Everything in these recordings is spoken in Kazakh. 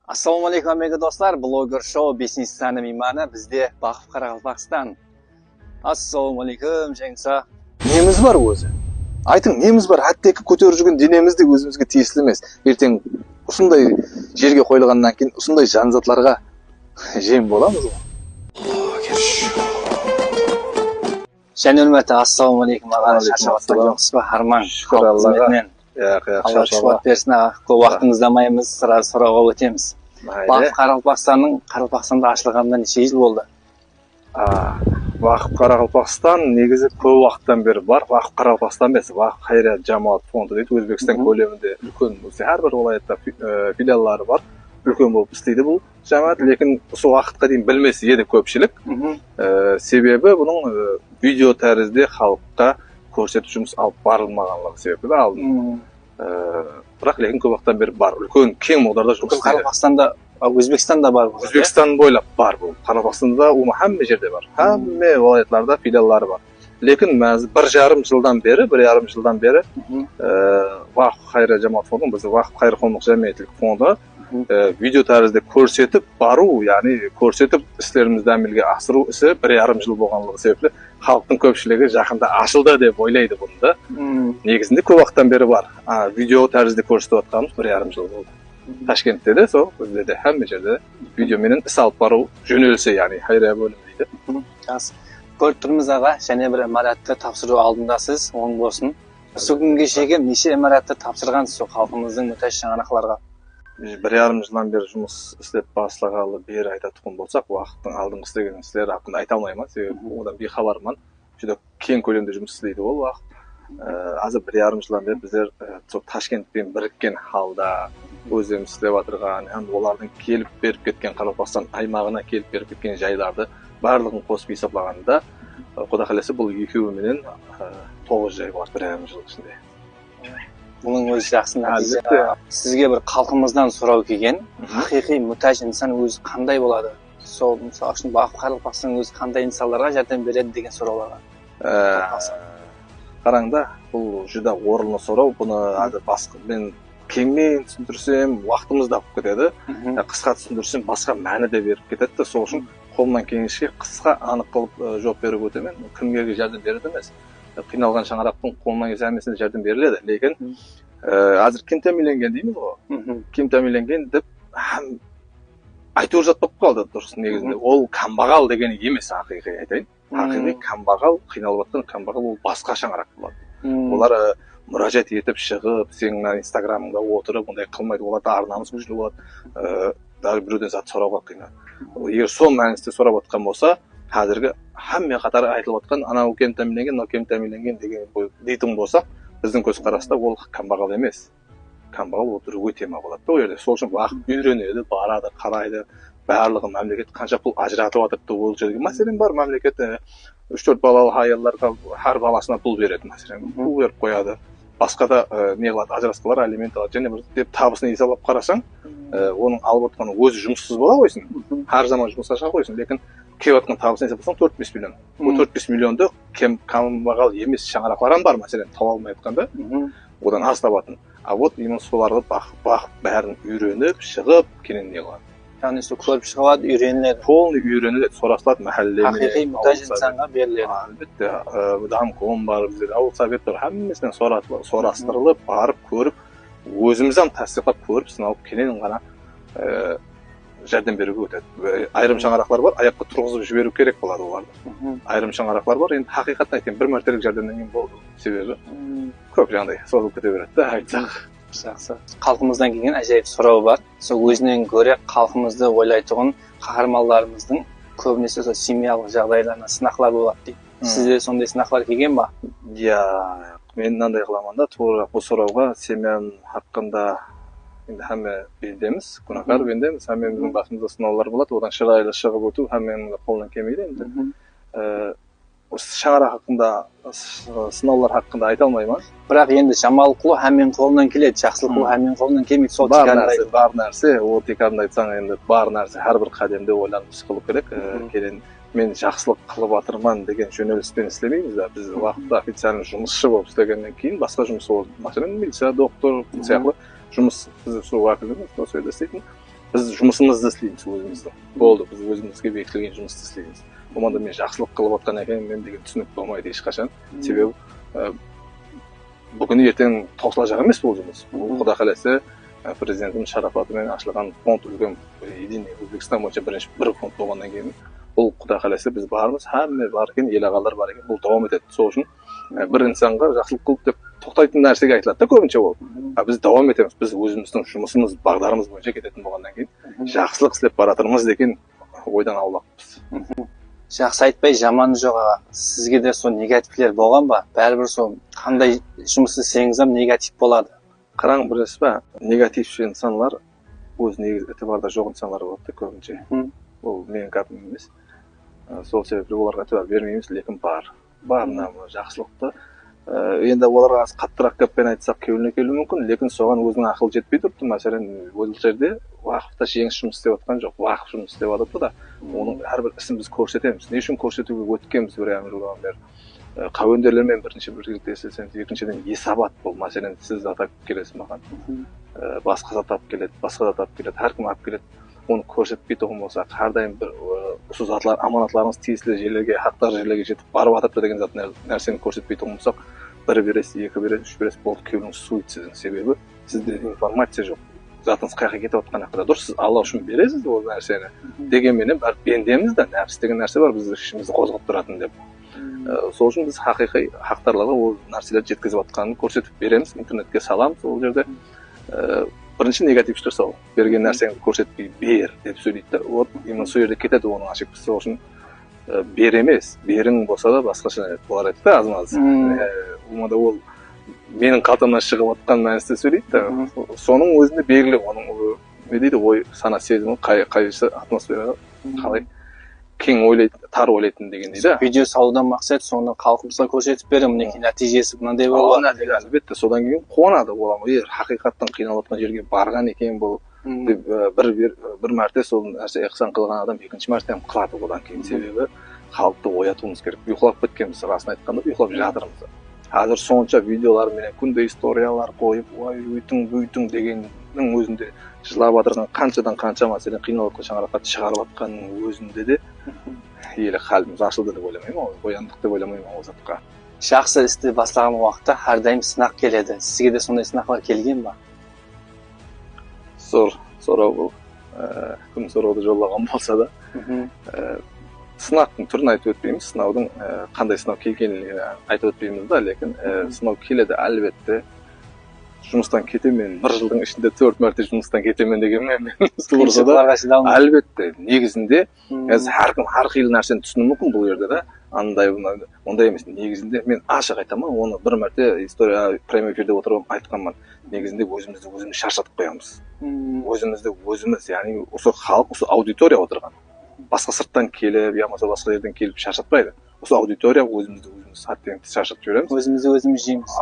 Assalomu alaykum amiga do'stlar, bloger show biznesning mehmoni bizda Baqif Qoraqalpog'iston. Assalomu alaykum Jengsa. Nemiz bor o'zi? Ayting, nemiz bor? Hattaki ko'tarib yurgan dinimizda o'zimizga tegishli emas. Ertang shunday yerga qo'yilgandan keyin shunday jonzotlarga jam bo'lamizmi? Shani hurmatli assalomu alaykum ag'ar shashaqatda harman. Shukr Allohga. Alloh shuhrat bersin. Ko'p vaqtimizni olmaymiz, so'roqqa o'tamiz. Baqif Qoraqalpog'istonning Qoraqalpog'istonda ochilganidan necha yil bo'ldi? Baqif Qoraqalpog'iston negizi ko'p vaqtdan beri bor. Baqif Qoraqalpog'iston emas, Baqif xayriyat jamoat fondi deydi. O'zbekiston ko'lamida ulkan bo'lsa, har bir viloyatda filiallari bor. Ulkan bo'lib ishlaydi bu jamoat, lekin shu vaqtga deyim bilmas edi ko'pchilik. Sebebi buning video tarzda xalqqa ko'rsatishimiz olib borilmaganligi sababida aldim. Biroq lekin ko'p vaqtdan beri bor. Ulkan keng miqdorda жұмыс істейді. Qoraqalpog'istonda, O'zbekistonda bor. O'zbekiston bo'ylab bor bu. Qoraqalpog'istonda u hamma yerda bor. Hamma viloyatlarda filiallari bor. Lekin biz 1,5 yildan beri Vaqf xayriya jamoat fondi, biz Vaqf xayr qo'mlik jamiyatlik fondi video tarzda ko'rsatib boru, ya'ni ko'rsatib ishlarimizdan amalga oshirish isi 1,5 yil bo'lganligi sababli xalqning ko'pchiligi yaqinda ochildi deb o'ylaydi bunda. Negizida ko'p vaqtdan beri bor. Video tarzda ko'rsatayotganimiz 1,5 yil bo'ldi. Toshkentda so, bizda hamma yerda video menen is olib boruv yo'nalsa, ya'ni xayriya bo'limi deydi. Ko'rib turmiz ag'a, yana bir imoratni topshirish oldindasiz, o'ng bo'lsin. Shu kunga shegim necha imoratni topshirgansiz xalqimizning mutaxassislariga? 1,5 yildan beri жұмыс істеп boshlag'алы beri aytadigan bo'lsak, vaqtning oldingi ishlagan ishlar haqida ayta olmayman, sebebi undan bexabarman. Juda keng ko'lamda жұмыс ishlaydi u vaqt. Hozir 1,5 yildan beri bizlar Toshkentdan birikkan holda o'zimiz ishlab o'tirgan, ham ularning kelib berib ketgan Qoraqalpog'iston aymog'ina kelib berib ketgan joylarni barlig'ini qo'shib hisoblaganda, Xudo xolasa bu ikkovi bilan 9 joy bor 1,5 yil ichida. Buning o'zi yaxshi natija. Sizga bir xalqimizdan so'rov kelgan, haqiqiy muhtoj inson o'zi qanday bo'ladi? Misol uchun Baqif Qoraqalpog'iston o'zi qanday insonlarga yordam beradi degan so'rovlar. Qarangda, bu juda o'rinli so'rov. Buni hozir men kengmen tushuntirsam vaqtimiz da qolib ketadi. Qisqa tushuntirsam boshqa ma'noda berib ketadi. Shuning uchun qo'ldan kelishga qisqa aniq qilib javob berib o'taman. Kimga yordam beradi emas. Qiynalgan shang'aroqning qo'ldan kelsa hammasini yordam beriladi, lekin hozir kim ta'minlangan deymiz-ku. Kim ta'minlangan deb ham aytib o'rgatib qoldi durust negizida. Ol kambag'al degani emas, haqiqiy aytayin. Haqiqiy kambag'al, qiynalayotgan kambag'al u boshqa shang'aroq bo'ladi. Ular murojaat etib chiqib, sening Instagramingda o'tirib, bunday qilmaydi, ular arnamiz kuchli bo'ladi. Dar birdan zot so'roqqa qiynaladi. Agar so'm ma'nosida so'rab o'tgan bo'lsa, hozirgi hamma qatori aytilayotgan ana u kim ta'minlangan degan deytim bo'lsa, bizning ko'z qarashda u kambag'al emas. Kambag'al u turg'uy tema bo'ladi. U yerda so'l uchun vaqt uyrenadi, boradi, qaraydi. Barlig'i mamlakat qancha pul ajratib o'tiribdi o'lchadigan masalan bor. Mamlakatda 3-4 balali ayollarga har balasına pul beradi masalan. Pul berib qo'yadi. Boshqada ne qiladi? Ajratqilar, aliment oladi, yana bir deb tabisini hisoblab qarasang, оның alib o'tgan o'zi жұмыссыз bo'la qo'ysin. Har zaman жұмысқа chiqa qo'ysin, lekin kelayotgan tabisini hisoblasang 4-5 million. Bu 4-5 millionda kambag'al emas shang'aroqlar ham bor masalan, topa olmay aytganda. Odan аз табатын. А вот именно соларды бақып бәрін үйреніп, шығып, кейін не қылады. Яғни сол көріп шығады, үйреніледі. Полный үйреніледі, сұрастырады мәхәллеме. Haqiqiy muhtoj insonga beriladi. Albatta, дамком бар біздер, ауыл советтер hammasini so'rastырылып, барып көріп, өзіміз ham tasdiqlab көріп, сыналып кейін ғана жәрдем беруге өтеді. Айрым шаңырақтар бар, аяққа тұрғызып жіберу керек болады оларды. Айрым шаңырақтар бар, енді haqiqатты айтайын, бір мәртелік жәрдемден болды. Себебі көп жаңағыдай созылып кете береді да, айтсақ. Жақсы. Халқымыздан келген әжайып сұрау бар. Сол өзінен көре халқымызды ойлайтұғын қаһармандарымыздың көбінесе сол семьялық жағдайларына сынақлар болады дейді. Сізде сондай сынақлар келген ба? Иә, мен мынандай қыламын да, тура бұл сұрауға семьям хақында енді hamma бендеміз, күнәһар бендеміз, hamмамыздың басымызда сынаулар болады, одан шырайлы шығып өту hamмамның қолынан келмейді енді. Осы шаңырақ хақында, сынаулар хақында айта алмаймын. Бірақ енді жамал қылу hammaның қолынан келеді, жақсылық қылу hammaның қолынан келмейді. Сол бар нәрсе, ол текарында айтсаң енді бар нәрсе, әрбір қадамда ойланып қылу керек. Келен мен жақсылық қылып жатырмын деген жөнеліспен істемейміз да. Біз уақытта официальный жұмысшы болып істегеннен кейін басқа жұмыс болды. Мәселен, милиция, доктор сияқты жұмыс біз сол уақытымыз сол жерде істейтін. біз жұмысымызды істейміз өзіміздің. Болды, біз өзімізге бекітілген жұмысты істейміз. Болмағанда мен жақсылық қылып отқан екенмін деген түсінік болмайды ешқашан. Себебі бүгін ертең таусыла жақ емес бұл жұмыс. Құда қаласа президентім шарапатымен ашылған фонд үлкен единый Өзбекстан бойынша бір фонд болғаннан кейін бұл құда қаласа біз бармыз, hamma бар екен, ел ағалар бар екен, бұл давам етеді. Сол үшін бір инсанға жақсылық қылып деп тоқтайтын нәрсеге айтылады да көбінше ол. Біз давам етеміз, біз өзіміздің жұмысымыз, бағдарымыз бойынша кететін болғаннан кейін жақсылық істеп баратырмыз деген ойдан аулақпыз. Жақсы айтпай жаманы жоқ аға. Сізге де сол негативлер болған ба? Бәрібір сол қандай жұмыс істесеңіз де негатив болады. Қараң, білесіз ба, негативші инсанлар өз негізі этибарда жоқ инсанлар болады да көбінше. Ол менің кәпім емес. Сол себепті оларға этибар бермейміз, лекін бар. Барына жақсылықты. Енді оларға қаттырақ кәппен айтсақ кеуіліне келуі мүмкін, лекін соған өзінің ақыл жетпей тұрыпты. Мәселен, ол жерде уақытта жеңіс жұмыс істеп отқан жоқ, уақыт жұмыс істеп жатыпты да, оның әрбір ісін біз көрсетеміз. Не үшін көрсетуге өткенбіз бір жылдан бері. Қауендерлермен бірінші бірге естесеңіз, екіншіден есабат бұл. Мәселен, сіз атап келесіз маған. Басқа зат алып келеді, басқа зат алып келеді, әркім алып келеді. Оны көрсетпей тұғын болса, қардайым бір ұсыз аманатларыңыз тиесілі жерлерге, хақтар жерлерге жетіп барып атыпты деген зат нәрсені көрсетпей тұғын болсақ, бір бересіз, екі бересіз, үш бересіз, болды кеуіңіз суиды сіздің. Себебі сізде информация жоқ. Затыңыз қайқа кетіп отқан ақыда дұрыс, сіз Алла үшін бересіз ол нәрсені. Дегенменен бәрі пендеміз да, нәпсі деген нәрсе бар біздің ішімізді қозғап тұратын деп. Сол үшін біз хақиқи хақтарларға ол нәрселерді жеткізіп отқанын көрсетіп береміз, интернетке саламыз. Ол жерде бірінші негатившілер сол, берген нәрсеңді көрсетпей бер деп сөйлейді. Вот именно сол жерде кетеді оның ошибкасы. Сол үшін бер емес, берің болса да басқаша болар еді да аз-маз. Ол менің қалтамнан шығып отқан нәрсе сөйлейді. Соның өзінде белгілі, оның не дейді, ой, сана сезімі қайсы атмосфераға қалай кең ойлайды, тар ойлайтын деген дейді. Видео салудан мақсат соны халқымызға көрсетіп беремін, мінекей нәтижесі мынандай болды. Әлбетте, содан кейін қуанады боламын. Хақиқаттан қиналып отқан жерге барған екен бұл. Бір мәрте сол нәрсе ихсан қылған адам екінші мәрте қылады одан кейін. Себебі халықты оятуымыз керек. Ұйқылап кеткенбіз, расын айтқанда ұйқылап жатырмыз. Қазір сонша видеолар менен күнде историялар қойып, ой, үйтің дегеннің өзінде жылап жатырған қаншадан қанша мәселен қиналып шаңыраққа шығарып жатқанның өзінде де елі қалбымыз ашылды деп ойламаймын, ояндық деп ойламаймын ол затқа. Жақсы істі бастаған уақытта әрдайым сынақ келеді. Сізге де сондай сынақтар келген ба? Сұрау бұл. Кім сұрауды жоллаған болса да. Сынақтың түрін айтып өтпейміз, сынаудың қандай сынау келгенін айтып өтпейміз да, лекін сынау келеді әлбетте. Жұмыстан кетемен, бір жылдың ішінде 4 мәрте жұмыстан кетемен дегенмен тұрса да, әлбетте негізінде әркім әрқилы нәрсені түсіну мүмкін бұл жерде да, ондай емес. Негізінде мен ашық айтамын, оны бір мәрте история прямой эфирде отырып айтқанмын. Негізінде өзімізді өзіміз шаршатып қоямыз. Өзімізді өзіміз, яғни осы халық, осы аудитория отырған. Басқа сырттан келіп, я болмаса басқа жерден келіп шаршатпайды. Осы аудитория өзімізді өзіміз шаршатып жібереміз. Өзімізді өзіміз жейміз.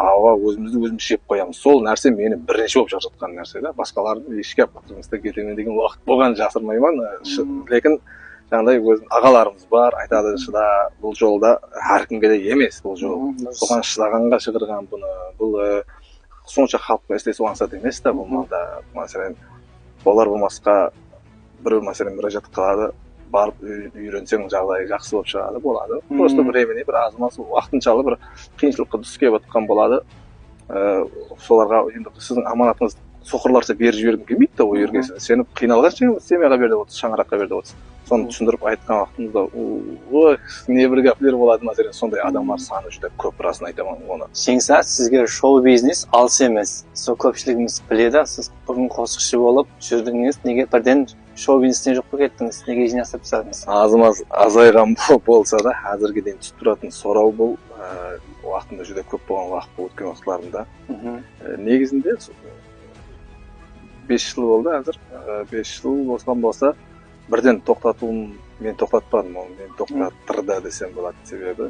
Өзімізді өзіміз жеп қоямыз. Сол нәрсе мені бірінші болып шаршатқан нәрсе да. Басқалардың ешке жұмыста кетемін деген уақыт болған жасырмаймын. Лекін жаңағыдай өзім ағаларымыз бар, айтады шыда, бұл жолда әркімге де емес бұл жол. Соған шыдағанға шығырған бұны. Бұл сонша халыққа істес оған сәт емес та бұл малда. Мәселен, олар болмасқа бір мәселен müracaat қылады. Барып үйренсең жағдайы жақсы болып шығады, болады. Просто времени бір аз-маз уақытыншалы бір қиыншылыққа түсіп жатқан болады. Соларға енді сіздің аманатыңыз соқырларса беріп жібергім келмейді да ол жерге. Сені қиналған семьяға бер деп отырсыз, шаңыраққа бер деп отырсыз. Соны түсіндіріп айтқан уақытымызда не бір гәплер болады, мәселен сондай адамдар саны жүр деп көп расын айтамын оны. Шеңсат, сізге шоу-бизнес алыс емес. Сол көпшілігіміз біледі, сіз бұрын қосықшы болып жүрдіңіз, неге бірден шоу-бизнестен жоқ болып кеттіңіз, неге жинастырып тастадыңыз? Аз-маз азайған болса да, әзірге дейін түсіп тұратын сұрау бұл уақытында жүр көп болған уақыт өткен уақытларында. Негізінде 5 жыл болды әзір. 5 жыл болған болса, бірден тоқтатуым, мен тоқтатпадым, мен тоқтаттырды десем болады. Себебі,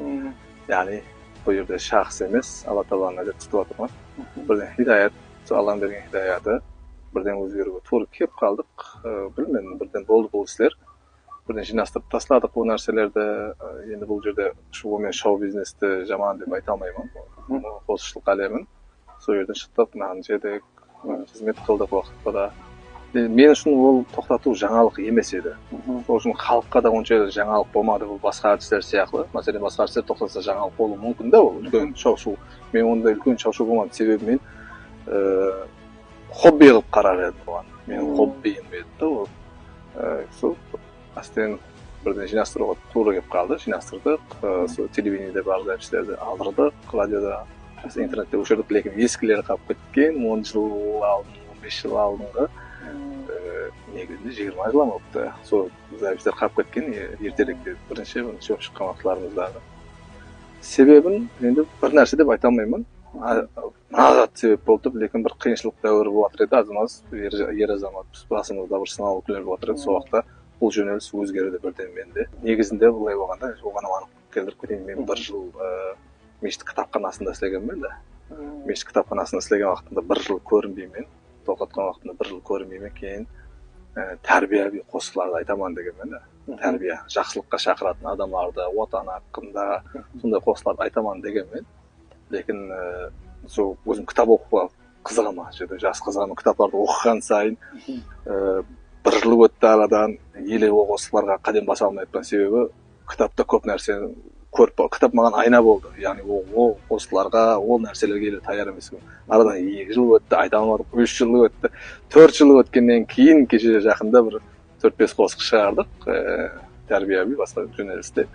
яғни бұл жерде шахс емес, Алла Тағаланың әдет тұтып отырмын. Бірден хидаят, Алланың берген хидаяты, бірден өзгеруге тура келіп қалдық. Білмедім, бірден болды бұл істер. Бірден жинастырып тастадық бұл нәрселерді. Енді бұл жерде шоу-бизнесті жаман деп айта алмаймын. Қосшылық әлемін. Сол жерден шықтап, маған жедік, қызмет қылдық уақытта да. мен үшін ол тоқтату жаңалық емес еді. Сол үшін халыққа да онша жаңалық болмады. Бұл басқа әртістер сияқты. Мәселен, басқа әртістер тоқтатса жаңалық болуы мүмкін да, ол үлкен шау-шу. Мен ондай үлкен шау-шу болмады. Себебі мен хобби қылып қарар едім оған. Менің хоббиім еді да ол. Сол астен бірден жинастыруға тура келіп қалды. Жинастырдық. Сол телевидениеде бар записьтерді алдырдық, радиода, интернетте өшірдік. Лекін ескілері қалып кеткен, 10 жыл алдын, 15 жыл алдыңғы негізінде 20 жыл болыпты. Сол запистер қалып кеткен ертеректе бірінші шығып шыққан уақытларымыздағы. Себебін енді бір нәрсе деп айта алмаймын. Мына себеп болды, лекін бір қиыншылық дәуірі болып жатыр еді. Азамат, ер азамат басымызда бір сынаулы күндер болып жатыр еді. Сол уақытта бұл жөнеліс өзгерді бірден менде. Негізінде былай болғанда, оған анық келтіріп кетейін. Мен бір жыл мешіт кітапханасында істегенмін да. Мешіт кітапханасында істеген уақытында бір жыл көрінбеймін. Тоқтатқан уақытында бір жыл көрінбеймін, кейін тәрбие қосқыларды айтаман дегенмен да. Тәрбие, жақсылыққа шақыратын адамдарды, отан haqqында сондай қосқыларды айтаман дегенмен. Лекін сол өзім кітап оқуға қызығама, жас қызығама, кітаптарды оқыған сайын бір жыл өтті арадан, еле ол қосқыларға қадам баса алмай жатқан себебі кітапта көп нәрсені көріп, кітап маған айна болды. Яғни ол қосқыларға, ол нәрселерге еле таяр емеспін. Арадан 2 жыл өтті, айта алмадым, 3 жыл өтті, 4 жыл өткеннен кейін кеше жақында бір 4-5 қосқы шығардық, тәрбие басқа жөнелісте.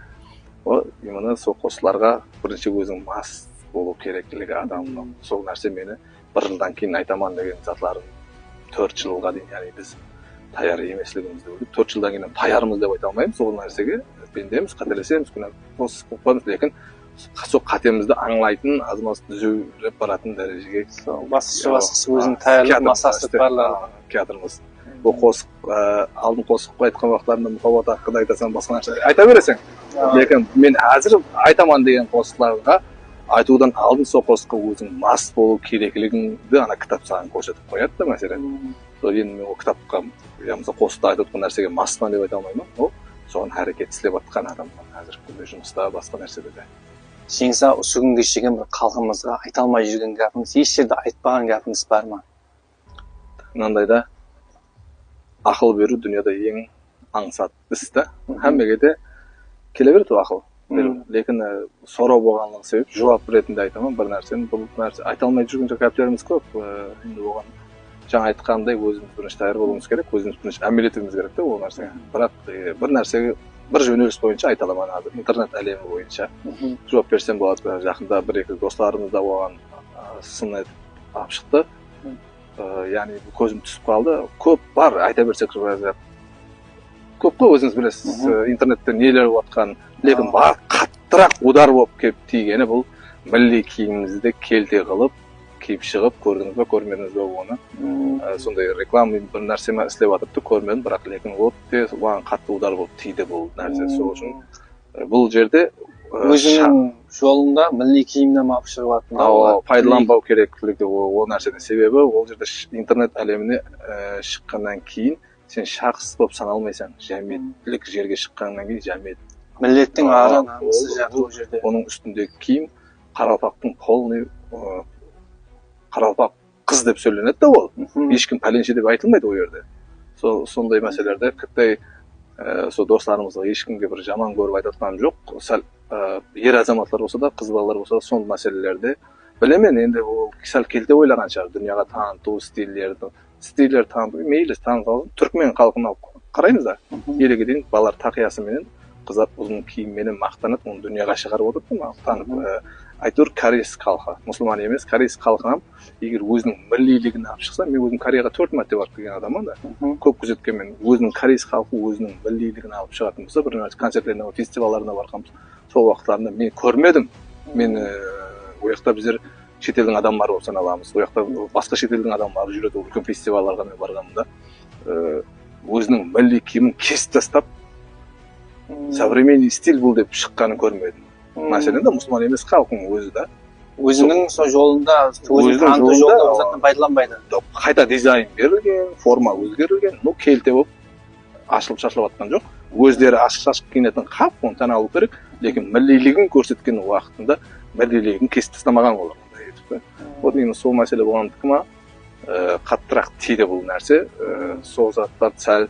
Ол именно сол қосқыларға бірінші өзің мас болу керектілігі адамның. Сол нәрсе мені бір жылдан кейін айтаман деген затларын 4 жылға дейін, яғни біз таяр емеслігімізді біліп, 4 жылдан кейін таярмыз деп айта алмаймыз сол нәрсеге. Пендеміз, қателесеміз, күнә лекін сол қатемізді аңлайтын, азамат түзеулеп баратын дәрежеге. Басқысы өзінің таярлық масасы барлығы. Театрымыз. Бұл қосық, алдын қосыққа айтқан уақытларында мұхаббат haqqында айтасың, басқа нәрсе айта бересің. Лекін мен әзір айтаман деген қосықларға айтудан алдын сол қосыққа өзің мас болу керектілігіңді ана кітап саған көрсетіп қояды да мәселен. Сол енді мен ол кітапқа, қосықта айтып отқан нәрсеге масман деп айта алмаймын. Ол соған әрекет істеп жатқан адамдар қазір күнде жұмыста, басқа нәрседе де. Сеңізге осы күнге шейін бір халқымызға айта алмай жүрген гәпіңіз, еш жерде айтпаған гәпіңіз бар ма? Мынандайда ақыл беру дүнияда ең аңсат іс та. Әммеге де келе береді ақыл беру. Лекін сорау болғанлығы себеп жауап ретінде айтамын бір нәрсені, бұл нәрсе айта алмай жүрген гәптеріміз көп. Енді оған жаңа айтқандай өзіміз бірінші таяр болуымыз керек, өзіміз бірінші әмелетуіміз керек те ол нәрсеге. Бірақ бір нәрсеге бір жөнеліс бойынша айта аламын азыр, интернет әлемі бойынша жауап берсем болады. Жақында бір-екі достарымыз да оған сын алып шықты. Яғни көзім түсіп қалды. Көп бар, айта берсек көп қой, өзіңіз білесіз, интернетте нелер жатқан, лекін бар қаттырақ удар болып келіп тигені бұл милли киімімізді келте қылып киіп шығып, көрдіңіз бе, көрмедіңіз бе оны. Сондай реклама бір нәрсе істеп жатырды, көрмедім, бірақ лекін өте оған қатты удар болып тиді бұл нәрсе. Сол үшін бұл жерде өзінің жолында милли киімнен алып шығып жатыр. Пайдаланбау керектілігі ол нәрседен себебі ол жерде интернет әлеміне шыққаннан кейін сен шахс болып саналмайсың. Жәметтілік жерге шыққаннан кейін жәмет. Миллеттің ары намысы жатыр ол жерде. Оның үстіндегі киім қарақалпақтың полный қарақалпақ қыз деп сөйленеді да ол. Ешкім пәленше деп айтылмайды ол жерде. Сондай мәселелерде тіпті сол достарымызға ешкімге бір жаман көріп айтатқаным жоқ. Сәл ер азаматлар болса да, қыз балалар болса да сол мәселелерде білемен енді ол сәл келте ойлаған шығар. Дүнияға таныту стильдер таныту, мейлі таныту, түркмен халқына қараймыз да. Елге дейін балалар тақиясыменен, қыздар ұзын киімменен мақтанып, оны дүнияға шығарып отырды, танып. Әйтеуір кореец халқы, мұсылман емес, кореец халқынан егер өзінің миллилігін алып шықса, мен өзім Кореяға 4 мәрте барып келген адаммын да. Көп күзеткенмен өзінің кореец халқы өзінің миллилігін алып шығатын болса, бір концерттеріне, фестивальдарына барғанбыз. Сол уақыттарында мен көрмедім. Мен ол жақта біздер шетелдің адамдары болып саналамыз. Ол жақта басқа шетелдің адамдары жүреді, үлкен фестивальдарға мен барғанымда өзінің милли киімін кесіп тастап, современный стиль бұл деп шыққанын көрмедім. Мәселен де мұсылман емес халқың өзі да. Өзінің сол жолында, өзінің таныту жолында пайдаланбайды. Қайта дизайн берілген, форма өзгерілген, келте болып ашылып шашылып жатқан жоқ. Өздері ашық-шашық киінетін халық, оны тана алу керек. Лекін миллилігін көрсеткен уақытында миллилігін кесіп тастамаған олар. Вот именно сол мәселе болғандікі ма, қаттырақ тиді бұл нәрсе. Сол заттарды сәл